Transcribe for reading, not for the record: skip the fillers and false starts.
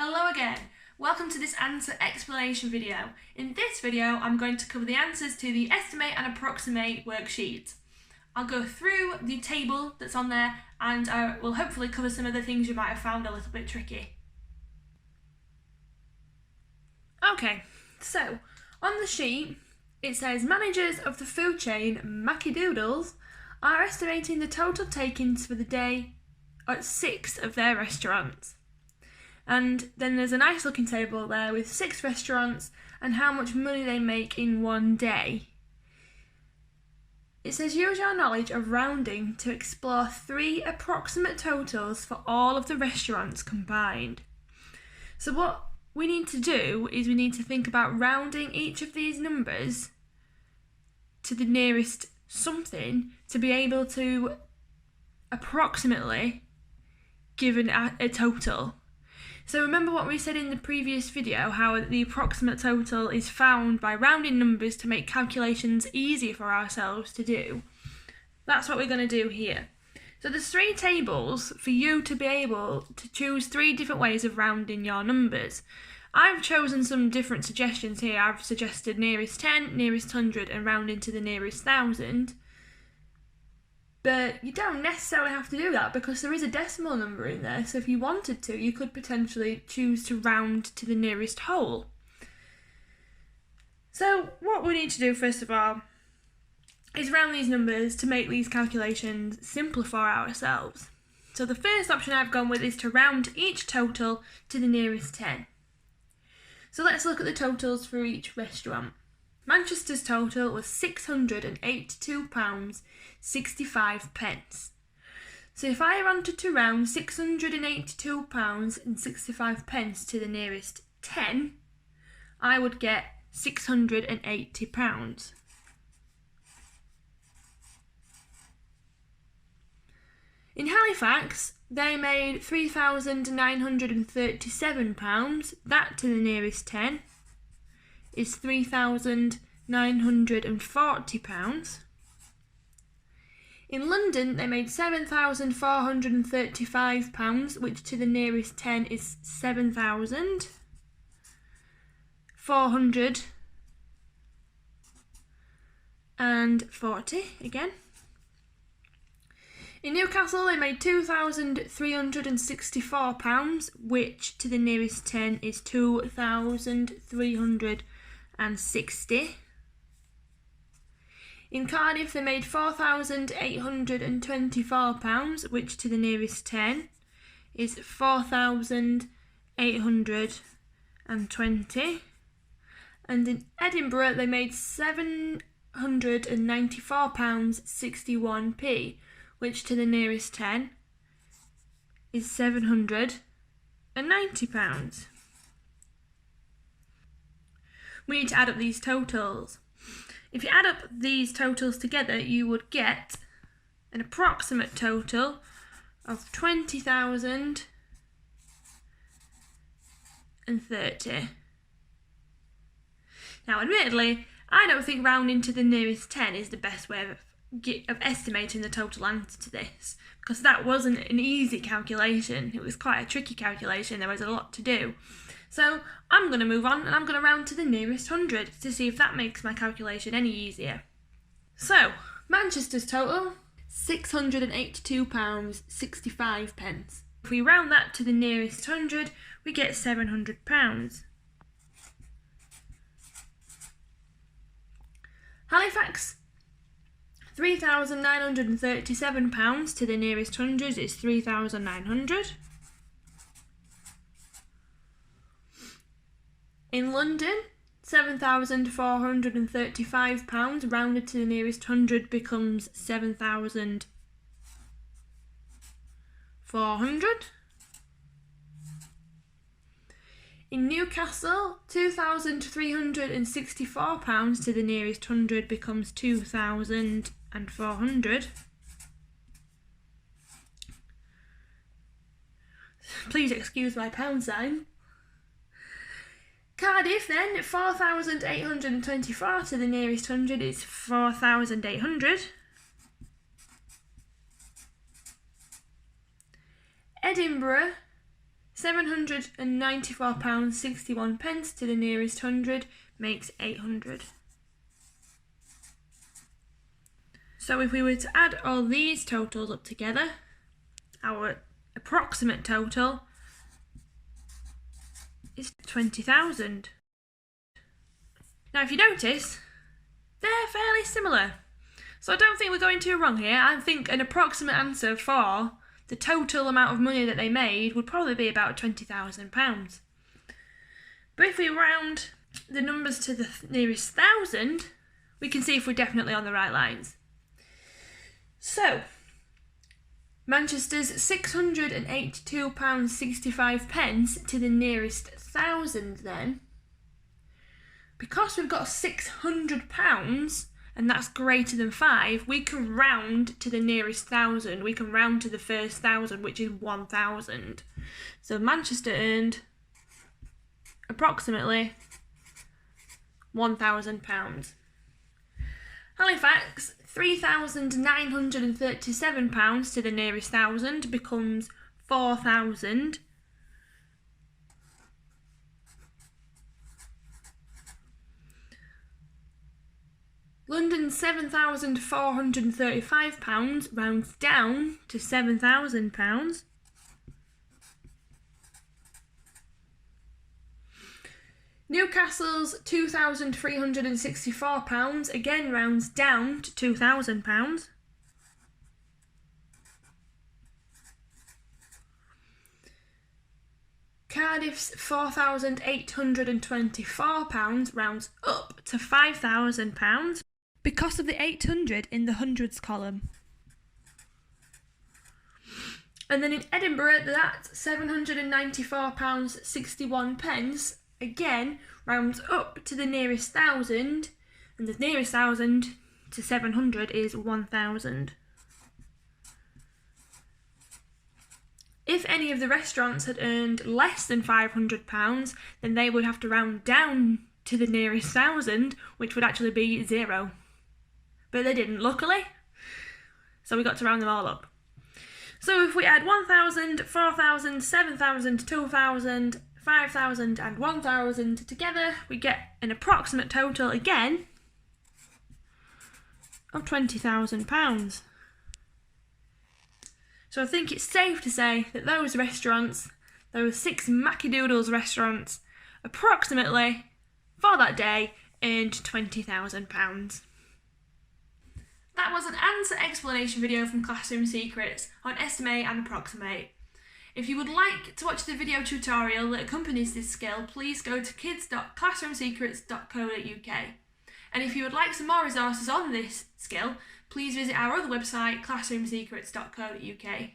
Hello again. Welcome to this answer explanation video. In this video, I'm going to cover the answers to the Estimate and Approximate worksheet. I'll go through the table that's on there and I will hopefully cover some of the things you might have found a little bit tricky. Okay, so on the sheet it says managers of the food chain Mackie Doodles are estimating the total take-ins for the day at 6 of their restaurants. And then there's a nice looking table there with 6 restaurants and how much money they make in one day. It says use your knowledge of rounding to explore 3 approximate totals for all of the restaurants combined. So what we need to do is we need to think about rounding each of these numbers to the nearest something to be able to approximately give a total. So remember what we said in the previous video, how the approximate total is found by rounding numbers to make calculations easier for ourselves to do. That's what we're going to do here. So there's 3 tables for you to be able to choose 3 different ways of rounding your numbers. I've chosen some different suggestions here. I've suggested nearest 10, nearest 100 and rounding to the nearest 1000. But you don't necessarily have to do that because there is a decimal number in there, so if you wanted to, you could potentially choose to round to the nearest whole. So what we need to do first of all is round these numbers to make these calculations simpler for ourselves. So the first option I've gone with is to round each total to the nearest 10. So let's look at the totals for each restaurant. Manchester's total was £682.65. So if I wanted to round £682.65 to the nearest 10, I would get £680. In Halifax, they made £3,937. That to the nearest 10 is £3,940. In London, they made £7,435, which to the nearest 10 is £7,440 again. In Newcastle, they made £2,364, which to the nearest 10 is £2,360. In Cardiff, they made £4,824, which to the nearest 10 is £4,820. And in Edinburgh, they made £794.61, which to the nearest 10 is £790. We need to add up these totals. If you add up these totals together, you would get an approximate total of 20,030. Now, admittedly, I don't think rounding to the nearest 10 is the best way of estimating the total answer to this, because that wasn't an easy calculation. It was quite a tricky calculation. There was a lot to do. So I'm going to move on and I'm going to round to the nearest 100 to see if that makes my calculation any easier. So Manchester's total, £682.65. If we round that to the nearest 100, we get £700. Halifax, £3,937 to the nearest 100 is £3,900. In London, £7,435 rounded to the nearest 100 becomes £7,400. In Newcastle, £2,364 to the nearest 100 becomes £2,400. Please excuse my pound sign. Cardiff then, £4,824 to the nearest 100 is £4,800. Edinburgh, £794.61 to the nearest hundred makes 800. So if we were to add all these totals up together, our approximate total is 20,000. Now if you notice, they're fairly similar. So I don't think we're going too wrong here. I think an approximate answer for the total amount of money that they made would probably be about £20,000. But if we round the numbers to the nearest thousand, we can see if we're definitely on the right lines. So, Manchester's £682.65 to the nearest thousand then, because we've got £600 and that's greater than 5, we can round to the nearest thousand. We can round to the first thousand, which is 1,000. So Manchester earned approximately £1,000. Halifax, £3,937 to the nearest thousand becomes 4,000. London's £7,435 rounds down to £7,000. Newcastle's £2,364 again rounds down to £2,000. Cardiff's £4,824 rounds up to £5,000 because of the 800 in the hundreds column. And then in Edinburgh, that's £794.61 again rounds up to the nearest thousand, and the nearest thousand to 700 is 1,000. If any of the restaurants had earned less than £500, then they would have to round down to the nearest thousand, which would actually be 0. But they didn't, luckily. So we got to round them all up. So if we add 1,000, 4,000, 7,000, 2,000, 5,000 and 1,000 together, we get an approximate total again of £20,000. So I think it's safe to say that those restaurants, those 6 Mackie Doodles restaurants, approximately, for that day, earned £20,000. That was an answer explanation video from Classroom Secrets on Estimate and Approximate. If you would like to watch the video tutorial that accompanies this skill, please go to kids.classroomsecrets.co.uk. And if you would like some more resources on this skill, please visit our other website, classroomsecrets.co.uk.